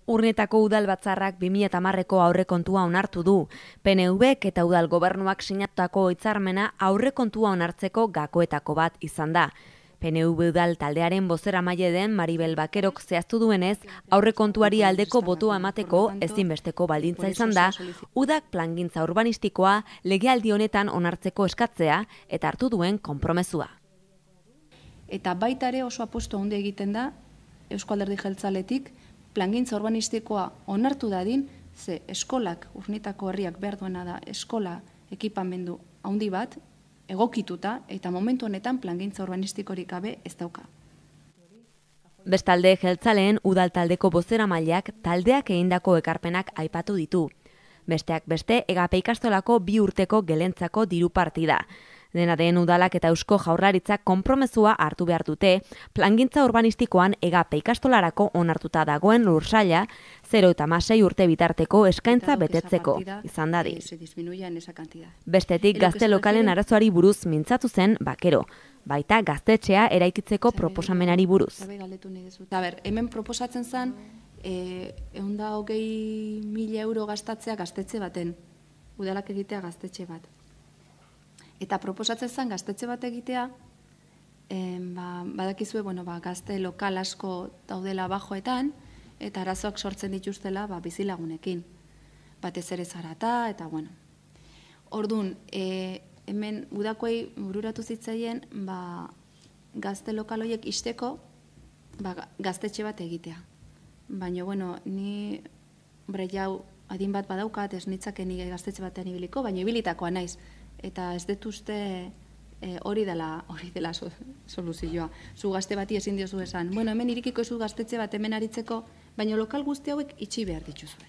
Urnietako udal batzarrak 2010ko aurrekontua onartu du. PNVk eta udal gobernuak sinatutako hitzarmena aurrekontua onartzeko gakoetako bat izan da. PNV udal taldearen bozeramaile den Maribel Bakerok zehaztu duenez, aurrekontuari aldeko botoa emateko ezinbesteko baldintza izan da, udak plangintza urbanistikoa legealdi honetan onartzeko eskatzea eta hartu duen konpromezua. Eta baita ere oso apustu handi egiten da Eusko Alderdi Jeltzaletik plangintza urbanistikoa onartu dadin, ze eskolak, Urnietako herriak behar duena da eskola ekipamendu handi bat, egokituta eta momentu honetan plangintza urbanistikorik gabe ez dauka. Bestalde jeltzaleen udal taldeko bozeramaileak taldeak egindako ekarpenak aipatu ditu. Besteak beste, EGAPE ikastolako 2 urteko gelentzako diru partida. Dena den udalak eta Eusko Jaurlaritzak konpromezua hartu behar dute, plangintza urbanistikoan EGAPE ikastolarako onartuta dagoen lursaila 0 eta 6 urte bitarteko eskaintza betetzeko izan dadin. Bestetik gazte lokalen arazoari buruz mintzatu zen Bakero, baita gaztetxea eraikitzeko proposamenari buruz. Hemen proposatzen zen 120.000 euro gastatzea gaztetxe baten, udalak egitea gaztetxe bat. Eta proposatzen zen gaztetxe bat egitea, badakizue, gazte lokal asko daudela bajoetan, eta arazoak sortzen dituztela bizilagunekin. Batez ere zarata, eta bueno. Orduan, hemen udakoei bururatu zitzaien, gazte lokal horiek isteko gaztetxe bat egitea. Baina, ni jau adin bat badaukat, ez nitzaken gaztetxe batean ibiliko, baina ibilitakoa naiz. Eta ez dut uste hori dela soluzioa. Zu gazte bati ezin diozu esan. Hemen irikiko zu gaztetxe bat hemen aritzeko, baina lokal guzti hauek itxi behar dituzue.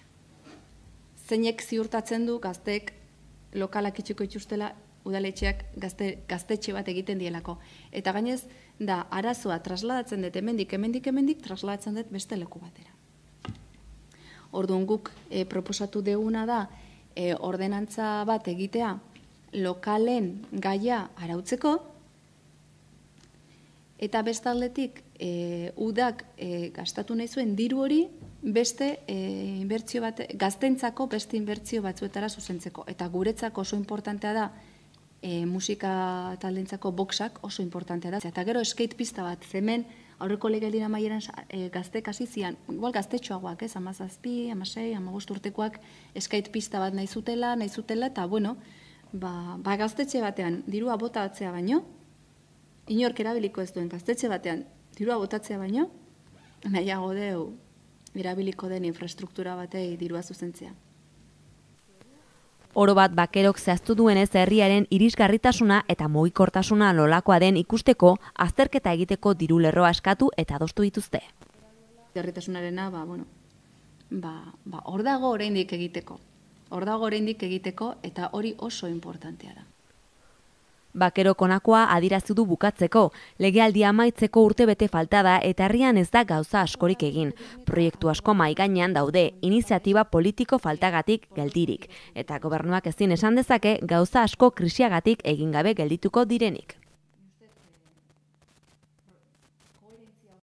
Zeinek ziurtatzen du gazteek lokalak itxiko itxustela udaletxeak gaztetxe bat egiten dielako. Eta gainez, da arazoa trasladatzen dut hemendik trasladatzen dut beste leku batera. Orduan guk proposatu deguna da ordenantza bat egitea lokalen gaia arautzeko, eta bestaldetik udak gastatu nahi zuen diru hori beste inbertsio bat, gaztentzako beste inbertsio batzuetara zuzentzeko. Eta guretzako oso importantea da musika taldentzako boxak oso importantea da. Eta gero skate pista bat, hemen aurreko legealdian amaieran gaztek hasi zian, igual gaztetxoagoak, 17, 16, 15 urtekoak skate pista bat nahi zutela, eta gaztetxe batean dirua botatzea baino, inork erabiliko ez duen gaztetxe batean dirua botatzea baino, nahiago deu erabiliko den infrastruktura batei dirua zuzentzea. Oro bat Bakerok zehaztu duenez herriaren irisgarritasuna eta mugikortasuna nolakoa den ikusteko azterketa egiteko diru lerroa eskatu eta adostu dituzte. Garritasunarena, hor dago oraindik egiteko. Hor dago oraindik egiteko eta hori oso importantea da. Bakerok honakoa adierazi du bukatzeko, legealdia amaitzeko urtebete falta da eta herrian ez da gauza askorik egin. Proiektu asko mahai gainean daude, iniziatiba politiko faltagatik geldirik, eta gobernuak ezin esan dezake gauza asko krisiagatik egin gabe geldituko direnik.